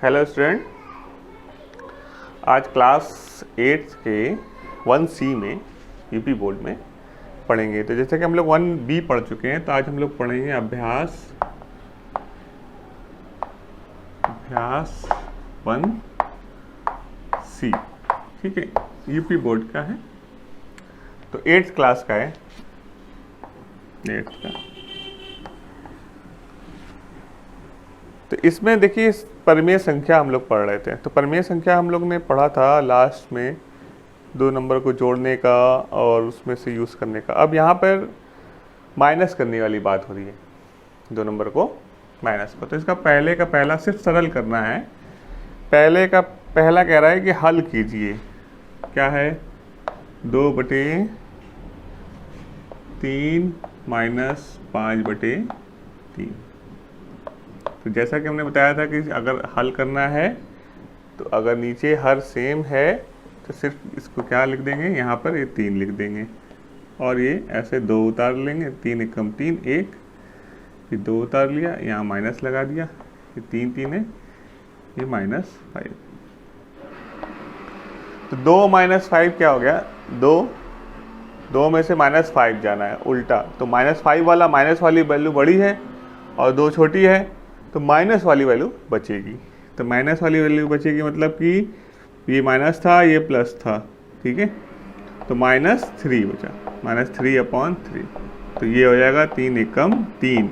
Hello student, आज class 8 के 1C में यूपी बोर्ड में पढ़ेंगे। तो जैसे कि हम लोग 1B पढ़ चुके हैं, तो आज हम लोग पढ़ेंगे अभ्यास 1C। ठीक है, यूपी बोर्ड का है, तो 8th क्लास का है, 8th का। तो इसमें देखिए परिमेय संख्या हम लोग पढ़ रहे थे। तो परिमेय संख्या हम लोग ने पढ़ा था लास्ट में, 2 नंबर को जोड़ने का और उसमें से यूज़ करने का। अब यहाँ पर माइनस करने वाली बात हो रही है, 2 नंबर को माइनस को। तो इसका पहले का पहला सिर्फ सरल करना है। पहले का पहला कह रहा है कि हल कीजिए। क्या है? 2/3 माइनस 5/3। तो जैसा कि हमने बताया था कि अगर हल करना है तो अगर नीचे हर सेम है तो सिर्फ इसको क्या लिख देंगे, यहाँ पर ये 3 लिख देंगे और ये ऐसे 2 उतार लेंगे। 3 एकम 3 1, फिर 2 उतार लिया, यहाँ माइनस लगा दिया, ये 3 3 है, ये -5। तो 2 - 5 क्या हो गया? 2 में से -5 जाना है उल्टा। तो -5 वाला माइनस वाली वैल्यू बड़ी है और 2 छोटी है, तो माइनस वाली वैल्यू बचेगी। तो माइनस वाली वैल्यू बचेगी मतलब कि ये माइनस था, ये प्लस था। ठीक है, तो -3 बचा, -3/3। तो ये हो जाएगा 3 एकम 3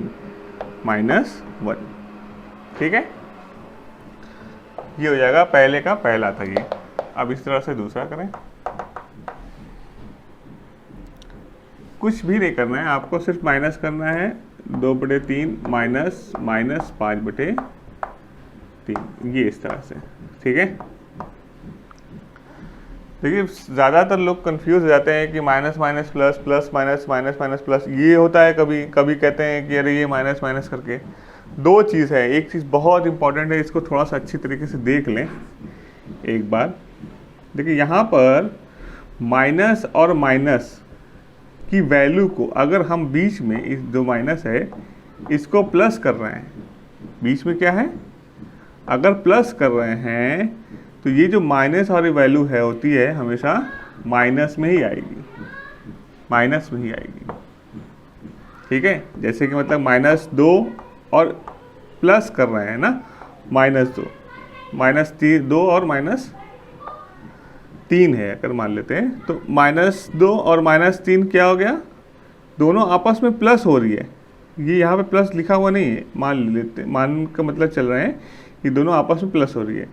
-1। ठीक है, ये हो जाएगा पहले का पहला था ये। अब इस तरह से दूसरा करें। कुछ भी नहीं करना है आपको, सिर्फ माइनस करना है। 2/3 माइनस 5/3, ये इस तरह से। ठीक है, देखिए ज़्यादातर लोग कंफ्यूज हो जाते हैं कि minus minus plus, plus minus, minus minus plus, ये होता है। कभी कभी कहते हैं कि अरे ये माइनस माइनस करके। 2 चीज़ है, एक चीज़ बहुत इंपॉर्टेंट है, इसको थोड़ा सा अच्छी तरीके से देख लें एक बार। देखिए यहाँ पर माइनस और माइनस की वैल्यू को अगर हम बीच में इस जो माइनस है इसको प्लस कर रहे हैं, बीच में क्या है, अगर प्लस कर रहे हैं तो ये जो माइनस वाली वैल्यू है होती है हमेशा माइनस में ही आएगी, माइनस में ही आएगी। ठीक है, जैसे कि मतलब -2 और प्लस कर रहे हैं ना, -2 -2 और -3 है अगर मान लेते हैं, तो -2 और -3 क्या हो गया? दोनों आपस में प्लस हो रही है। ये यहाँ पे प्लस लिखा हुआ नहीं है, मान का मतलब चल रहे हैं कि दोनों आपस में प्लस हो रही है।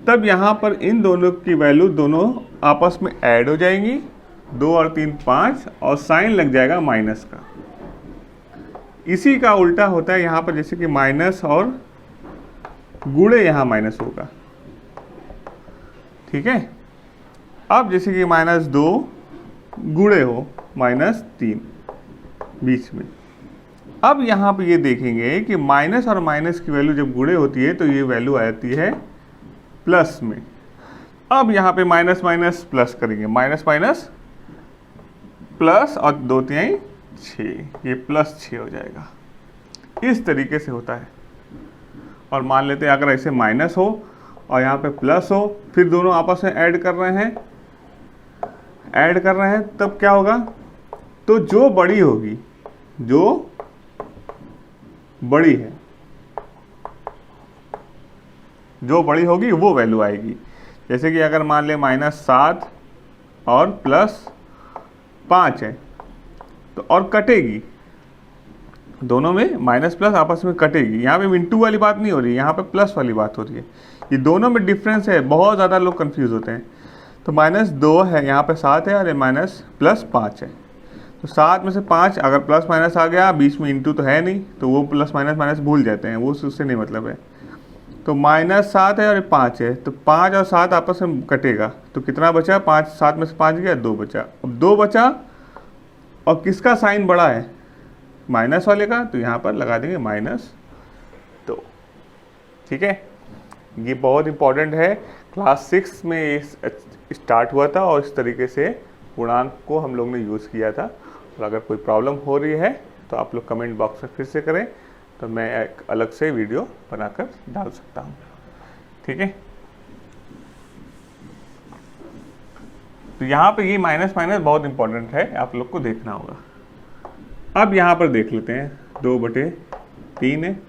तब यहाँ पर इन दोनों की वैल्यू दोनों आपस में ऐड हो जाएंगी। 2 और 3 5 और साइन लग जाएगा माइनस का। इसी का उल्टा होता है यहाँ पर, जैसे कि माइनस और गुणे यहाँ माइनस होगा। ठीक है, अब जैसे कि -2 गुणे हो -3 बीच में। अब यहाँ पे ये देखेंगे कि माइनस और माइनस की वैल्यू जब गुणे होती है तो ये वैल्यू आती है प्लस में। अब यहाँ पे माइनस माइनस प्लस करेंगे, माइनस माइनस प्लस और 2 3 6, ये +6 हो जाएगा। इस तरीके से होता है। और मान लेते हैं अगर ऐसे माइनस हो और यहाँ पे प्लस हो, फिर दोनों आपस में ऐड कर रहे हैं, तब क्या होगा? तो जो बड़ी होगी, जो बड़ी है, जो बड़ी होगी वो वैल्यू आएगी। जैसे कि अगर मान ले -7 और +5 है तो और कटेगी, दोनों में माइनस प्लस आपस में कटेगी। यहाँ पे इनटू वाली बात नहीं हो रही है, यहाँ पे प्लस वाली बात हो रही है। ये दोनों में डिफरेंस है, बहुत ज़्यादा लोग कंफ्यूज होते हैं। तो -2 है, यहाँ पे 7 है और ये +5 है। तो 7 में से 5 अगर प्लस माइनस आ गया, बीच में इंटू तो है नहीं, तो वो प्लस माइनस माइनस भूल जाते हैं, वो उससे नहीं मतलब है। तो -7 है और 5 है, तो 5 और 7 आपस में कटेगा, तो कितना बचा? 5, 7 में से 5 गया, 2 बचा। अब 2 बचा और किसका साइन बड़ा है? माइनस वाले का, तो यहाँ पर लगा देंगे -2। ठीक है, ये बहुत इंपॉर्टेंट है। क्लास 6 में ये स्टार्ट हुआ था और इस तरीके से पूर्णांक को हम लोग ने यूज़ किया था। और अगर कोई प्रॉब्लम हो रही है तो आप लोग कमेंट बॉक्स में फिर से करें, तो मैं एक अलग से वीडियो बनाकर डाल सकता हूँ। ठीक है। तो यहाँ पे ये माइनस माइनस बहुत इंपॉर्टेंट है, आप लोग को देखना होगा। अब यहाँ पर देख लेते हैं 2/3 है,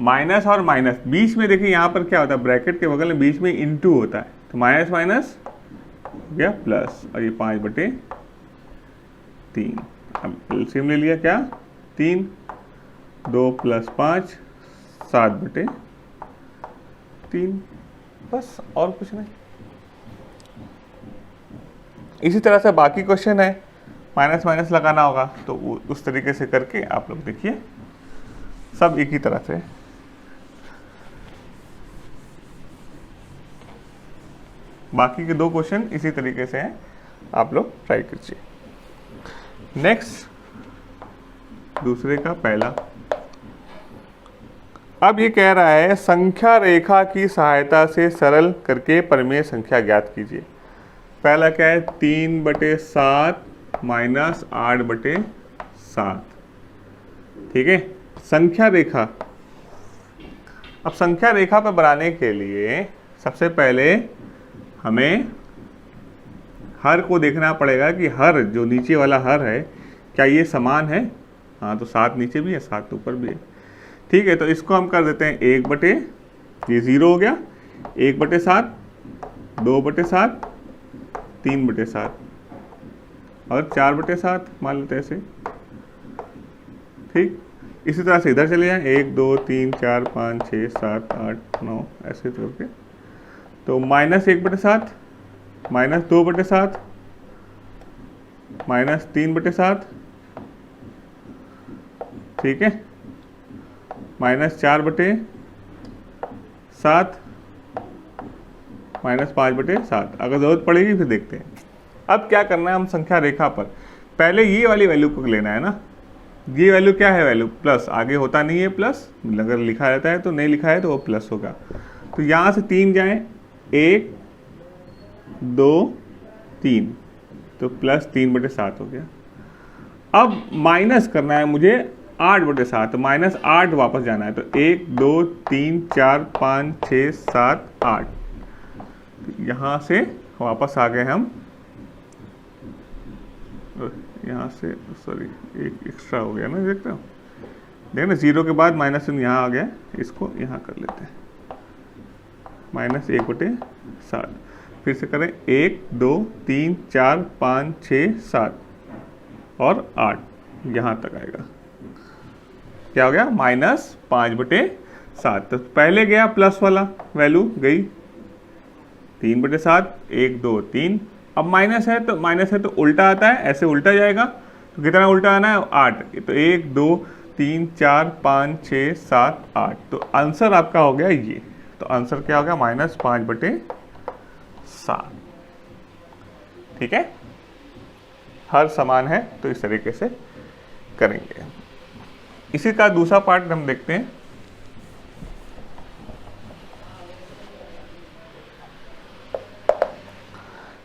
माइनस और माइनस बीच में देखिए यहाँ पर क्या होता है, ब्रैकेट के बगल में बीच में इनटू होता है, तो माइनस माइनस हो गया प्लस, और ये 5/3। अब एलसीएम ले लिया क्या, 3, 2 + 5 7/3, बस और कुछ नहीं। इसी तरह से बाकी क्वेश्चन है, माइनस माइनस लगाना होगा, तो उस तरीके से करके आप लोग देखिए, सब एक ही तरह से। बाकी के 2 क्वेश्चन इसी तरीके से हैं, आप लोग ट्राई कीजिए। नेक्स्ट, दूसरे का पहला। अब ये कह रहा है संख्या रेखा की सहायता से सरल करके परिमेय संख्या ज्ञात कीजिए। पहला क्या है, 3/7 माइनस 8/7, ठीक है। संख्या रेखा, अब संख्या रेखा पर बनाने के लिए सबसे पहले हमें हर को देखना पड़ेगा कि हर जो नीचे वाला हर है क्या ये समान है। हाँ, तो 7 नीचे भी है, 7 ऊपर भी है, ठीक है। तो इसको हम कर देते हैं 1/, ये 0 हो गया, 1/7, 2/7, 3/7 और 4/7 मान लेते हैं ऐसे, ठीक। इसी तरह से इधर चले जाएं, 1 2 3 4 5 6 7 8 9 ऐसे करके। तो -1/7, -2/7, -3/7, ठीक है, -4/7, -5/7। अगर जरूरत पड़ेगी फिर देखते हैं। अब क्या करना है, हम संख्या रेखा पर पहले ये वाली वैल्यू को लेना है ना। ये वैल्यू क्या है, वैल्यू प्लस, आगे होता नहीं है प्लस, अगर लिखा रहता है तो, नहीं लिखा है तो वो प्लस होगा। तो यहाँ से 3 जाएं, 1 2 3, तो +3/7 हो गया। अब माइनस करना है मुझे 8/7, तो -8 वापस जाना है, तो 1 2 3 4 5 6 7 8, यहाँ से वापस आ गए हम, यहाँ से सॉरी एक एक्स्ट्रा हो गया ना, देखते हो, देखो ना 0 के बाद माइनस यहाँ आ गया, इसको यहाँ कर लेते हैं, -1/7। फिर से करें, 1 2 3 4 5 6 7 और 8, यहाँ तक आएगा। क्या हो गया, -5/7। तो पहले गया प्लस वाला वैल्यू गई 3/7, 1 2 3। अब माइनस है तो उल्टा आता है, ऐसे उल्टा जाएगा, तो कितना उल्टा आना है, 8। तो 1 2 3 4 5 6 7 8, तो आंसर आपका हो गया ये। तो आंसर क्या हो गया, -5/7, ठीक है। हर समान है तो इस तरीके से करेंगे। इसी का दूसरा पार्ट हम देखते हैं।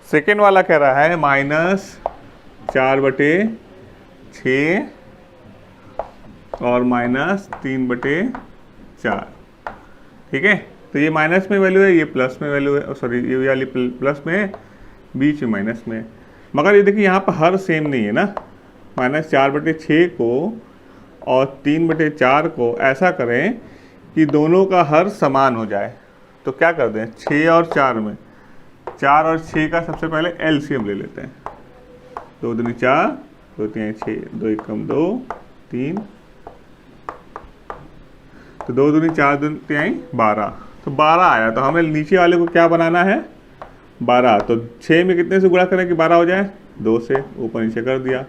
सेकेंड वाला कह रहा है -4/6 और -3/4, ठीक है। तो ये माइनस में वैल्यू है, ये प्लस में वैल्यू है, सॉरी ये वाली प्लस में है, बीच में माइनस में है। मगर ये देखिए यहाँ पर हर सेम नहीं है ना, -4/6 को और 3/4 को ऐसा करें कि दोनों का हर समान हो जाए। तो क्या कर दें, 6 और 4 में, 4 और 6 का सबसे पहले एलसीएम ले लेते हैं। 2 दूनी 4, 2 3 6, 2 1 2 3, तो 2 दूनी 4 2 3 12, तो 12 आया। तो हमें नीचे वाले को क्या बनाना है, 12। तो 6 में कितने से गुणा करें कि 12 हो जाए, 2 से, ऊपर नीचे कर दिया,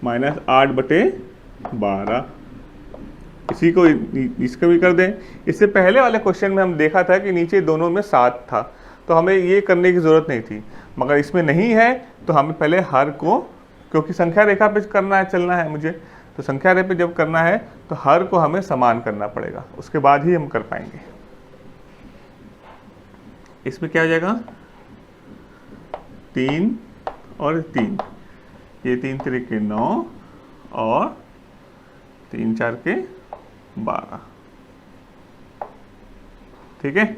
-8/12। इसी को इसका भी कर दें। इससे पहले वाले क्वेश्चन में हम देखा था कि नीचे दोनों में 7 था, तो हमें ये करने की ज़रूरत नहीं थी, मगर इसमें नहीं है तो हमें पहले हर को, क्योंकि संख्या रेखा पे करना है, चलना है मुझे, तो संख्या रेखा पे जब करना है तो हर को हमें समान करना पड़ेगा, उसके बाद ही हम कर पाएंगे। इसमें क्या हो जाएगा, 3 और 3, ये 3 3 9 और 3 4 12, ठीक है।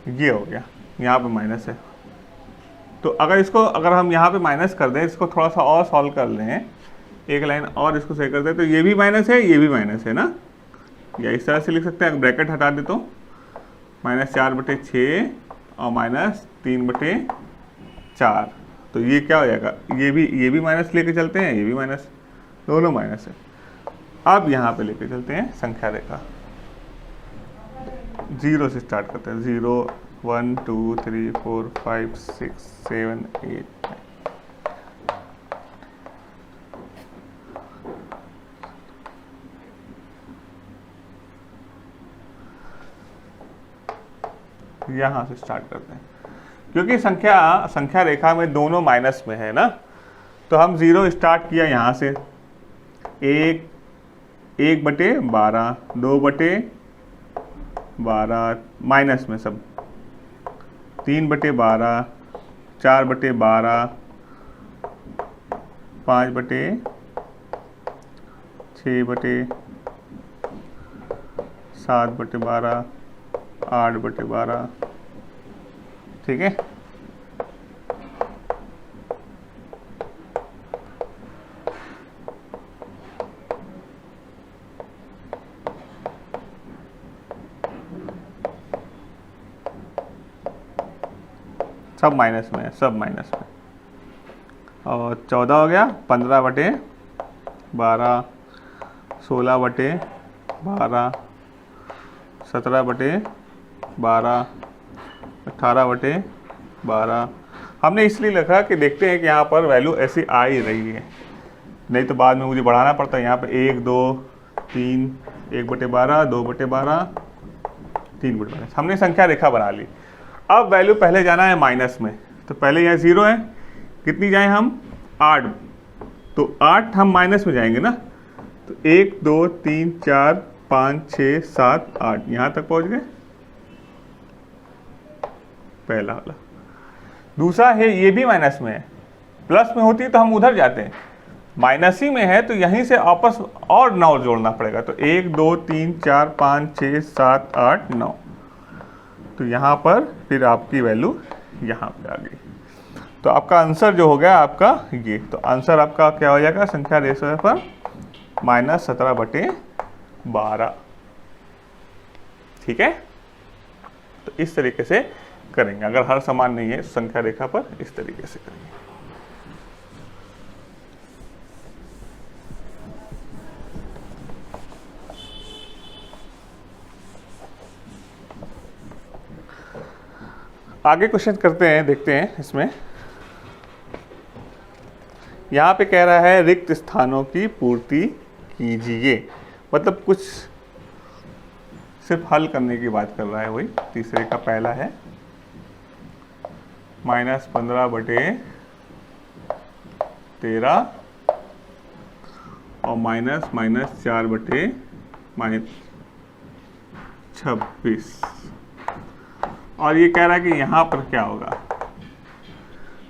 ये हो गया, यहाँ पे माइनस है। तो अगर हम यहाँ पे माइनस कर दें, इसको थोड़ा सा और सॉल्व कर लें, एक लाइन और इसको सही कर दें, तो ये भी माइनस है, ये भी माइनस है ना, या इस तरह से लिख सकते हैं, ब्रैकेट हटा दे तो -4/6 और -3/4। तो ये क्या हो जाएगा, ये भी माइनस लेके चलते हैं, ये भी माइनस, दोनों माइनस है। अब यहाँ पे लेके चलते हैं संख्या रेखा, 0 से स्टार्ट करते हैं, 0 1 2 3 4 5 6 7 8 9। यहाँ से स्टार्ट करते हैं, क्योंकि संख्या रेखा में दोनों माइनस में है ना, तो हम 0 स्टार्ट किया यहाँ से, 1/12, 2/12 माइनस में सब, 3/12, 4/12, 5/6, 7/12, 8/12, ठीक है। सब माइनस में है, सब माइनस में। और 14 हो गया, 15/12, 16/12, 17/12, 18/12। हमने इसलिए लिखा कि देखते हैं कि यहाँ पर वैल्यू ऐसी आ ही रही है, नहीं तो बाद में मुझे बढ़ाना पड़ता है। यहाँ पे 1 2 3, 1/12, 2/12, 3/12, हमने संख्या रेखा बना ली। अब वैल्यू पहले जाना है माइनस में, तो पहले यहाँ 0 है, कितनी जाए हम, 8, तो 8 हम माइनस में जाएंगे ना, तो 1 2 3 4 5 6 7 8 यहाँ तक पहुँच गए, पहला वाला। दूसरा है, ये भी माइनस में है, प्लस में होती तो हम उधर जाते हैं, माइनस ही में है तो यहीं से आपस और 9 जोड़ना पड़ेगा, तो 1 2 3 4 5 6 7 8 9, तो यहाँ पर फिर आपकी वैल्यू यहाँ पे आ गई। तो आपका आंसर जो हो गया आपका ये, तो आंसर आपका क्या हो जाएगा संख्या रेखा पर -17/12, ठीक है। तो इस तरीके से करेंगे, अगर हर समान नहीं है संख्या रेखा पर इस तरीके से करेंगे। आगे क्वेश्चन करते हैं, देखते हैं इसमें। यहाँ पे कह रहा है रिक्त स्थानों की पूर्ति कीजिए, मतलब कुछ सिर्फ हल करने की बात कर रहा है, वही तीसरे का पहला है -15/13 और -4/26, और ये कह रहा है कि यहाँ पर क्या होगा।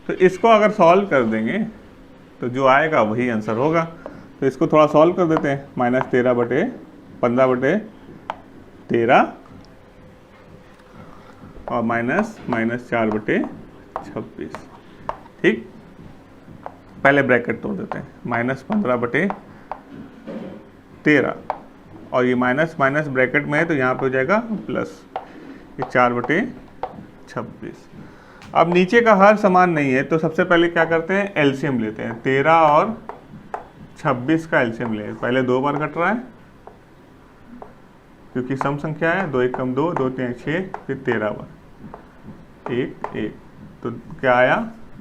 तो इसको अगर सॉल्व कर देंगे तो जो आएगा वही आंसर होगा। तो इसको थोड़ा सॉल्व कर देते हैं, -15/13 और -4/26, ठीक। पहले ब्रैकेट तोड़ देते हैं, -15/13 और ये माइनस माइनस ब्रैकेट में है तो यहाँ पे हो जाएगा प्लस, ये 4/26। अब नीचे का हर समान नहीं है तो सबसे पहले क्या करते हैं, एलसीएम लेते हैं। 13 और 26 का एलसीएम ले, पहले 2 बार कट रहा है क्योंकि सम संख्या है, 2 1 कम 2, 2 3 6, फिर 13 बार, 1 1, तो क्या आया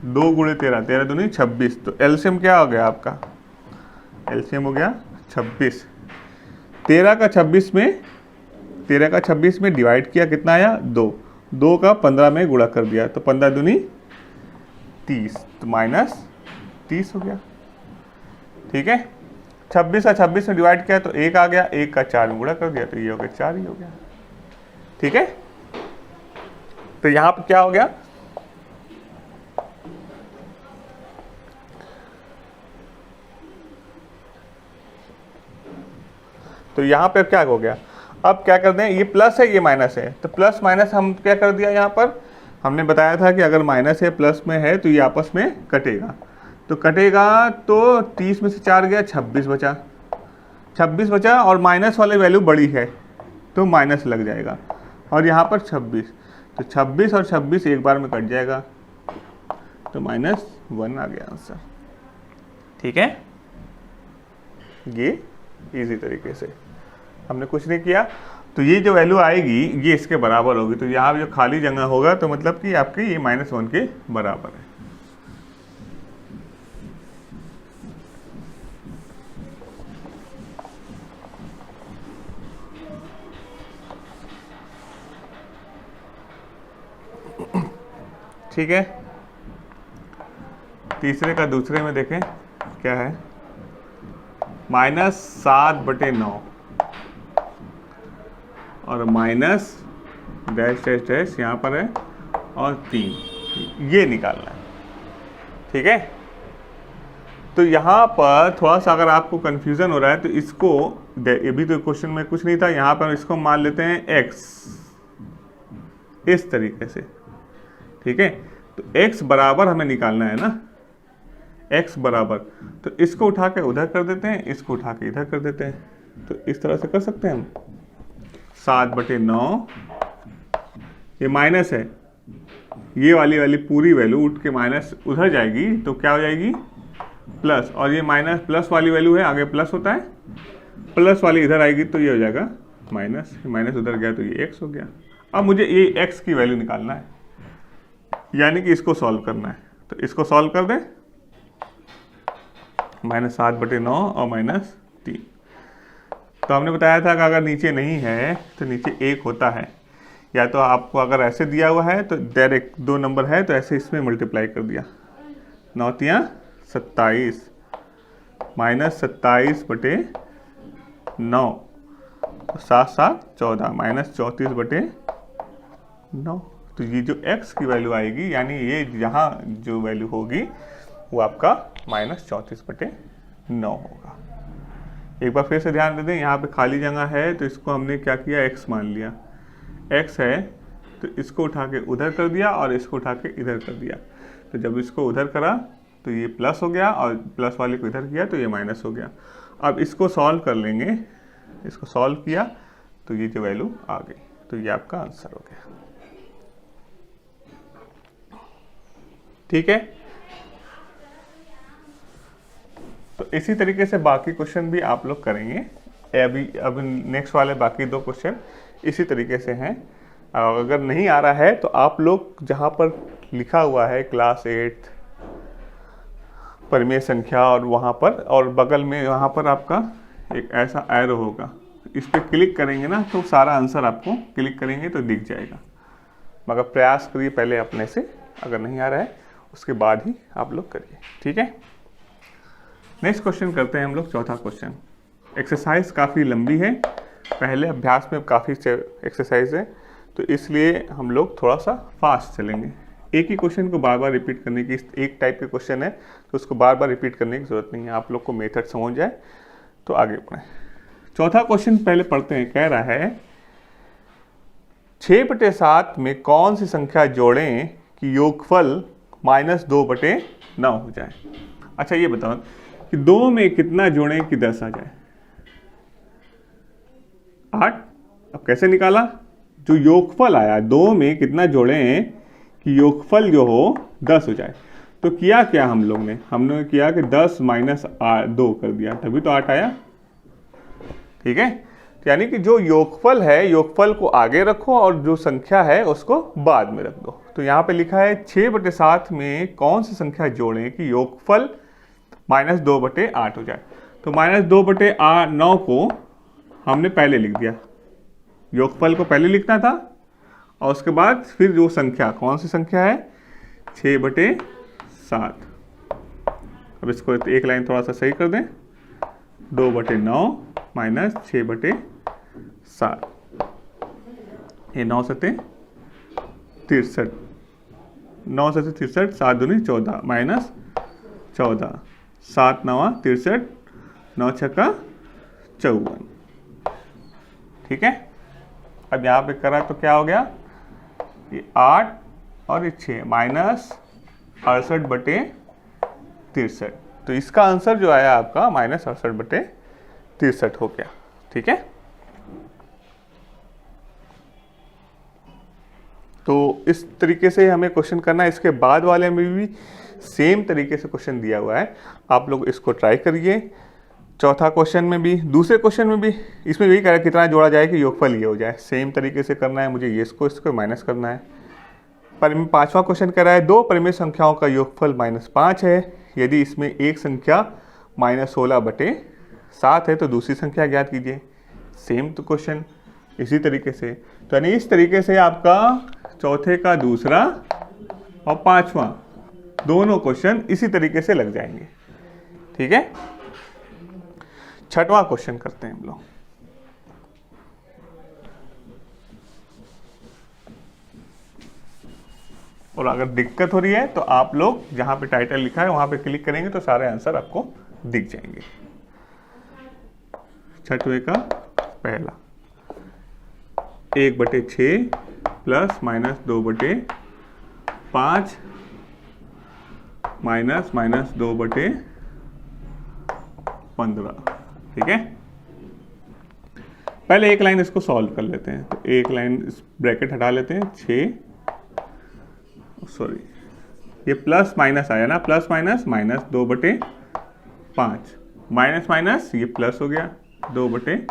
2 × 13, 13 दूनी 26। तो एलसीएम क्या हो गया आपका, एलसीएम हो गया 26। 13 का 26 में डिवाइड किया, कितना आया 2, 2 का 15 में गुणा कर दिया, तो 15 दूनी 30, तो -30 हो गया, ठीक है। 26 का 26 में डिवाइड किया तो 1 आ गया, 1 का 4 में गुणा कर दिया तो ये हो गया 4 ही हो गया, ठीक है। तो यहाँ पर क्या हो गया, तो यहाँ पे क्या हो गया, अब क्या कर दें, ये प्लस है ये माइनस है, तो प्लस माइनस हम क्या कर दिया, यहाँ पर हमने बताया था कि अगर माइनस है प्लस में है तो ये आपस में कटेगा, तो कटेगा तो 30 में से 4 गया, 26 बचा, 26 बचा और माइनस वाली वैल्यू बड़ी है तो माइनस लग जाएगा, और यहाँ पर 26, तो 26 और 26 एक बार में कट जाएगा, तो -1 आ गया आंसर। ठीक है, ये इजी तरीके से हमने कुछ नहीं किया, तो ये जो वैल्यू आएगी ये इसके बराबर होगी, तो यहाँ जो खाली जगह होगा तो मतलब कि आपकी ये -1 के बराबर है। ठीक है, तीसरे का दूसरे में देखें क्या है, -7/9 और माइनस डैश डैश डैश यहाँ पर है और 3, ये निकालना है। ठीक है, तो यहाँ पर थोड़ा सा अगर आपको कन्फ्यूज़न हो रहा है तो इसको, ये भी तो क्वेश्चन में कुछ नहीं था, यहाँ पर इसको मान लेते हैं x, इस तरीके से। ठीक है, तो x बराबर हमें निकालना है ना, x बराबर, तो इसको उठा के उधर कर देते हैं, इसको उठा के इधर कर देते हैं, तो इस तरह से कर सकते हैं हम। 7/9, ये माइनस है, ये वाली पूरी वैल्यू उठ के माइनस उधर जाएगी तो क्या हो जाएगी प्लस, और ये माइनस प्लस वाली वैल्यू है, आगे प्लस होता है, प्लस वाली इधर आएगी तो ये हो जाएगा माइनस, माइनस उधर गया तो ये x हो गया। अब मुझे ये x की वैल्यू निकालना है, यानी कि इसको सॉल्व करना है, तो इसको सॉल्व कर दें, -7/9 और -3। तो हमने बताया था कि अगर नीचे नहीं है तो नीचे 1 होता है, या तो आपको अगर ऐसे दिया हुआ है तो डायरेक्ट 2 नंबर है तो ऐसे इसमें मल्टीप्लाई कर दिया, 9 तियां 27, -27/9, 7 7 14, -34/9। तो ये जो x की वैल्यू आएगी, यानी ये यहाँ जो वैल्यू होगी वो आपका -34/9 होगा। एक बार फिर से ध्यान दे दें, यहाँ पे खाली जगह है तो इसको हमने क्या किया, x मान लिया, x है तो इसको उठा के उधर कर दिया और इसको उठा के इधर कर दिया, तो जब इसको उधर करा तो ये प्लस हो गया और प्लस वाले को इधर किया तो ये माइनस हो गया। अब इसको सॉल्व कर लेंगे, इसको सॉल्व किया तो ये जो वैल्यू आ गई, तो ये आपका आंसर हो गया। ठीक है, तो इसी तरीके से बाकी क्वेश्चन भी आप लोग करेंगे। अभी नेक्स्ट वाले बाकी 2 क्वेश्चन इसी तरीके से हैं। अगर नहीं आ रहा है तो आप लोग जहाँ पर लिखा हुआ है क्लास 8 परिमेय संख्या, और वहाँ पर और बगल में वहाँ पर आपका एक ऐसा एरो होगा, इस पर क्लिक करेंगे ना तो सारा आंसर आपको क्लिक करेंगे तो दिख जाएगा। मगर प्रयास करिए पहले अपने से, अगर नहीं आ रहा है उसके बाद ही आप लोग करिए। ठीक है, नेक्स्ट क्वेश्चन करते हैं हम लोग, चौथा क्वेश्चन। एक्सरसाइज काफ़ी लंबी है, पहले अभ्यास में काफ़ी एक्सरसाइज है, तो इसलिए हम लोग थोड़ा सा फास्ट चलेंगे। एक ही क्वेश्चन को बार बार रिपीट करने की, एक टाइप के क्वेश्चन है तो उसको बार बार रिपीट करने की जरूरत नहीं है, आप लोग को मेथड समझ जाए तो आगे बढ़ें। चौथा क्वेश्चन पहले पढ़ते हैं, कह रहा है 6/7 में कौन सी संख्या जोड़ें कि योगफल -2/9 हो जाए। अच्छा ये बताओ कि 2 में कितना जोड़ें कि 10 आ जाए, 8। अब कैसे निकाला, जो योगफल आया 2 में कितना जोड़ें कि योगफल जो हो 10 हो जाए। तो किया क्या हम लोग ने, हमने किया कि 10 - 2 कर दिया, तभी तो 8 आया। ठीक है, तो यानी कि जो योगफल है, योगफल को आगे रखो और जो संख्या है उसको बाद में रख दो। तो यहाँ पे लिखा है 6/7 में कौन सी संख्या जोड़ें कि योगफल -2/8 हो जाए। तो -2/9 को हमने पहले लिख दिया, योगफल को पहले लिखना था और उसके बाद फिर जो संख्या, कौन सी संख्या है, 6/7। अब इसको एक लाइन थोड़ा सा सही कर दें, 2/9 - 6/7, ये 9 7 63, 9 7 63, 7 दूनी 14 -14, 7 9 63, 9 6 54। ठीक है, अब यहाँ पे करा तो क्या हो गया, ये 8 और ये 6 माइनस 68/63। तो इसका आंसर जो आया आपका माइनस 68/63 हो गया। ठीक है, तो इस तरीके से हमें क्वेश्चन करना है। इसके बाद वाले में भी सेम तरीके से क्वेश्चन दिया हुआ है, आप लोग इसको ट्राई करिए। चौथा क्वेश्चन में भी, दूसरे क्वेश्चन में भी, इसमें यही करा कितना जोड़ा जाए कि योगफल ये हो जाए। सेम तरीके से करना है मुझे, ये इसको माइनस करना है। पर पांचवा क्वेश्चन कह रहा है दो परिमेय संख्याओं का योगफल -5 है, यदि इसमें एक संख्या -16/7 है तो दूसरी संख्या ज्ञात कीजिए। सेम तो क्वेश्चन इसी तरीके से, तो यानी इस तरीके से आपका चौथे का दूसरा और पांचवा दोनों क्वेश्चन इसी तरीके से लग जाएंगे। ठीक है, छठवां क्वेश्चन करते हैं हम लोग। और अगर दिक्कत हो रही है तो आप लोग जहां पे टाइटल लिखा है वहां पे क्लिक करेंगे तो सारे आंसर आपको दिख जाएंगे। छठवें का पहला 1/6 प्लस -2/5 माइनस 2/15। ठीक है, पहले एक लाइन इसको सॉल्व कर लेते हैं। तो एक लाइन इस ब्रैकेट हटा लेते हैं, 6 सॉरी ये प्लस माइनस आया ना, प्लस माइनस -2/5 माइनस ये प्लस हो गया 2/15।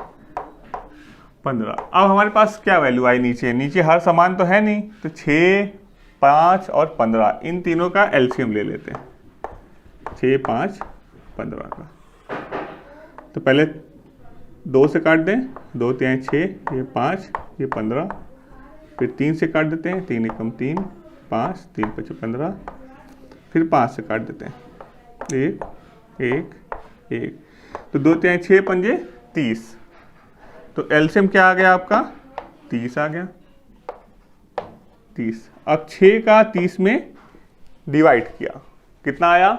अब हमारे पास क्या वैल्यू आई नीचे हर समान तो है नहीं, तो 6, 5 और 15 इन तीनों का एलसीएम ले लेते हैं, 6, 5, 15 का। तो पहले 2 से काट दें, 2 3 6, ये 5, ये 15, फिर 3 से काट देते हैं, 3 एकम 3, 5, 3 5 15, फिर 5 से काट देते हैं, 1 1 1, तो 2 3 6 पंजे 30। तो एलसीएम क्या आ गया आपका, 30 आ गया, 30। अब 6 का 30 में डिवाइड किया, कितना आया,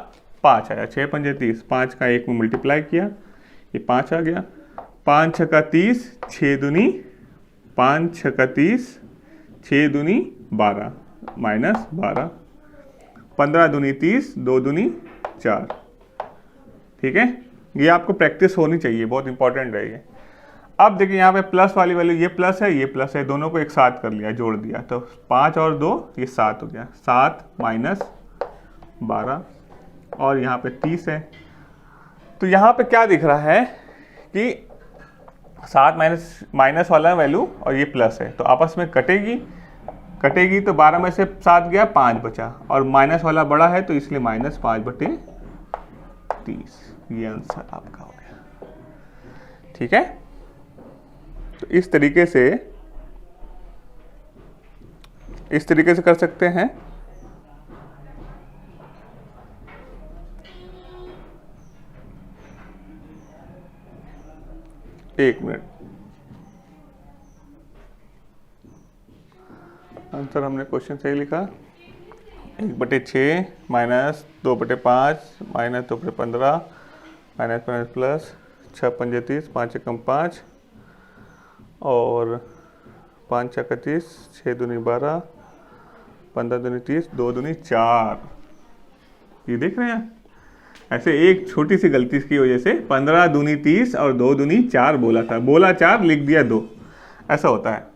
5 आया, 6 पंजे 30, 5 का 1 में मल्टीप्लाई किया, ये 5 आ गया, 5 6 का 30, 6 दूनी 5 6 का 30, 6 दूनी 12 माइनस 12, 15 दूनी 30, 2 दूनी 4। ठीक है, ये आपको प्रैक्टिस होनी चाहिए, बहुत इंपॉर्टेंट है ये। अब देखिए यहाँ पे प्लस वाली वैल्यू, ये प्लस है ये प्लस है, दोनों को एक साथ कर लिया, जोड़ दिया, तो 5 और 2 ये 7 हो गया, 7 माइनस 12 और यहाँ पे 30 है। तो यहाँ पे क्या दिख रहा है कि 7 माइनस वाला वैल्यू और ये प्लस है, तो आपस में कटेगी तो 12 में से 7 गया, 5 बचा, और माइनस वाला बड़ा है तो इसलिए -5/30। ये आंसर आपका हो गया। ठीक है, तो इस तरीके से कर सकते हैं। एक मिनट, आंसर हमने क्वेश्चन सही लिखा, 1/6 माइनस 2/5 माइनस 2/15 माइनस प्लस 6 पंजे 30, 5 एकम 5 और 5 6 का 30, 6 दूनी 12, 15 दूनी 30, 2 दूनी 4। ये देख रहे हैं, ऐसे एक छोटी सी गलती की वजह से 15 दूनी 30 और 2 दूनी 4 बोला था, बोला 4 लिख दिया 2, ऐसा होता है।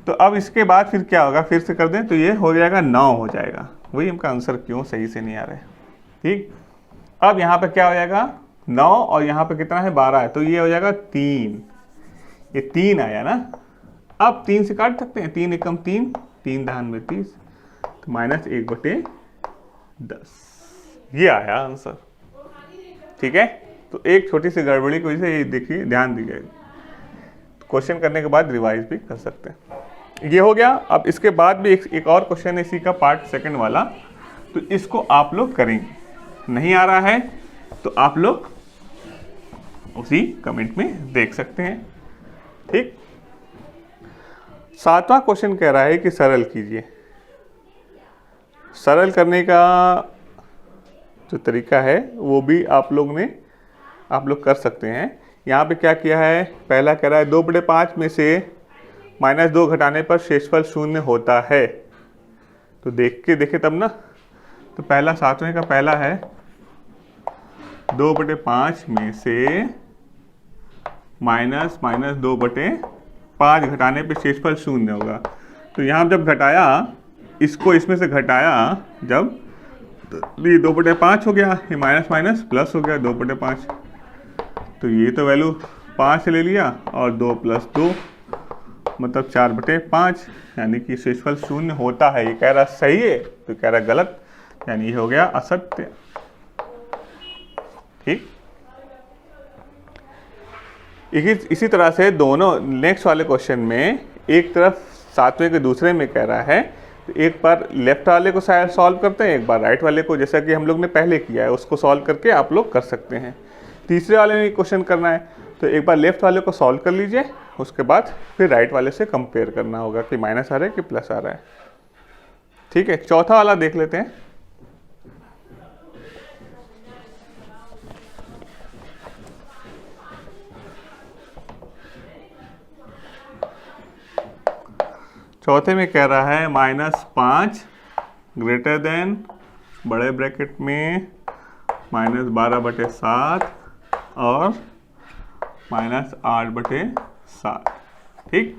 तो अब इसके बाद फिर क्या होगा, फिर से कर दें तो ये हो जाएगा 9 हो जाएगा। वही हमका आंसर क्यों सही से नहीं आ रहा है। ठीक, अब यहाँ पे क्या हो जाएगा 9 और यहाँ पे कितना है 12 है, तो ये हो जाएगा 3, ये 3 आया ना। अब 3 से काट सकते हैं, 3 एकम 3, 3 दान में 30, तो -1/10 ये आया आंसर। ठीक है, तो एक छोटी सी गड़बड़ी की वजह से ये देखिए ध्यान दीजिए, क्वेश्चन करने के बाद रिवाइज भी कर सकते हैं। ये हो गया। अब इसके बाद भी एक और क्वेश्चन है इसी का पार्ट सेकंड वाला, तो इसको आप लोग करेंगे। नहीं आ रहा है तो आप लोग उसी कमेंट में देख सकते हैं। ठीक, 7वां क्वेश्चन कह रहा है कि सरल कीजिए। सरल करने का जो तरीका है वो भी आप लोग कर सकते हैं। यहाँ पे क्या किया है, पहला कह रहा है 2/5 में से -2 घटाने पर शेषफल 0 होता है। तो देखे तब ना। तो पहला 7वें का पहला है 2/5 में से --2/5 घटाने पे शेषफल 0 होगा। तो यहाँ जब घटाया, इसको इसमें से घटाया जब, तो ये 2/5 हो गया, ये माइनस प्लस हो गया 2/5। तो ये तो वैल्यू 5 ले लिया और 2 + 2 मतलब 4/5, यानी कि शेषफल 0 होता है। ये कह रहा सही है, तो कह रहा गलत, यानी ये हो गया असत्य। ठीक। इसी तरह से दोनों नेक्स्ट वाले क्वेश्चन में एक तरफ 7वें के दूसरे में कह रहा है, तो एक बार लेफ्ट वाले को सॉल्व करते हैं, एक बार राइट वाले को, जैसा कि हम लोग ने पहले किया है, उसको सॉल्व करके आप लोग कर सकते हैं। तीसरे वाले में क्वेश्चन करना है, तो एक बार लेफ्ट वाले को सॉल्व कर लीजिए, उसके बाद फिर राइट वाले से कंपेयर करना होगा कि माइनस आ रहा है कि प्लस आ रहा है। ठीक है, चौथा वाला देख लेते हैं। चौथे में कह रहा है -5 ग्रेटर देन बड़े ब्रैकेट में -12/7 और -8/7। ठीक।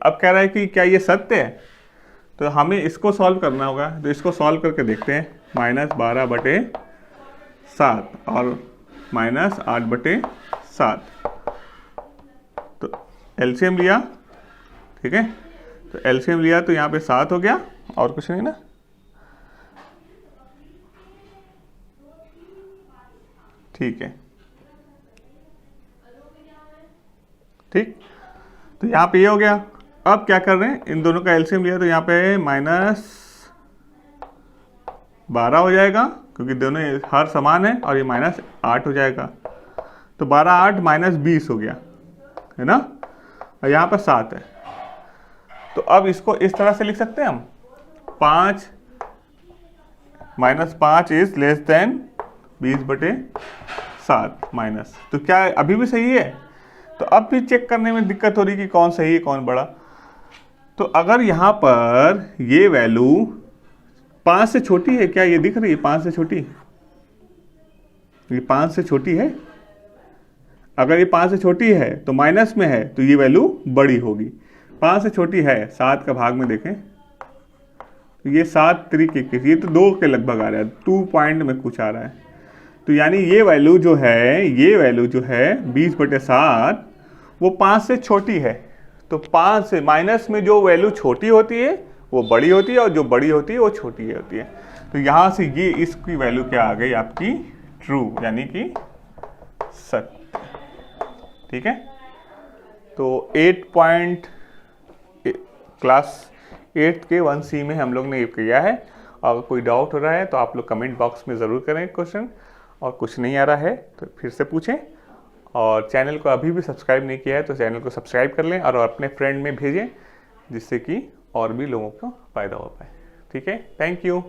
अब कह रहा है कि क्या ये सत्य है, तो हमें इसको सॉल्व करना होगा। तो इसको सॉल्व करके देखते हैं। -12/7 और -8/7, तो एलसीएम लिया। ठीक है, तो एलसीएम लिया तो यहाँ पे 7 हो गया, और कुछ नहीं ना। ठीक है, ठीक। तो यहाँ पे ये हो गया। अब क्या कर रहे हैं, इन दोनों का एलसीएम लिया तो यहाँ पे -12 हो जाएगा, क्योंकि दोनों हर समान है, और ये -8 हो जाएगा। तो 12 8 -20 हो गया, है ना। और यहाँ पर 7 है, तो अब इसको इस तरह से लिख सकते हैं हम, 5 -5 इज लेस देन 20/7 माइनस। तो क्या अभी भी सही है? तो अब भी चेक करने में दिक्कत हो रही कि कौन सही है कौन बड़ा। तो अगर यहाँ पर ये वैल्यू 5 से छोटी है, क्या ये दिख रही है 5 से छोटी? ये 5 से छोटी है। अगर ये 5 से छोटी है तो माइनस में है, तो ये वैल्यू बड़ी होगी। 5 से छोटी है, 7 का भाग में देखें, तो ये 7 3 21, ये तो 2 के लगभग आ रहा है, 2 पॉइंट में कुछ आ रहा है। तो यानी ये वैल्यू जो है 20/7 वो 5 से छोटी है। तो 5 से माइनस में जो वैल्यू छोटी होती है वो बड़ी होती है, और जो बड़ी होती है वो छोटी होती है। तो यहाँ से ये इसकी वैल्यू क्या आ गई आपकी? ट्रू, यानी कि सत्य। ठीक है, तो 8 पॉइंट क्लास 8 के 1C में हम लोग ने ये किया है। अगर कोई डाउट हो रहा है तो आप लोग कमेंट बॉक्स में ज़रूर करें क्वेश्चन, और कुछ नहीं आ रहा है तो फिर से पूछें। और चैनल को अभी भी सब्सक्राइब नहीं किया है तो चैनल को सब्सक्राइब कर लें और अपने फ्रेंड में भेजें, जिससे कि और भी लोगों को फ़ायदा हो पाए। ठीक है, थैंक यू।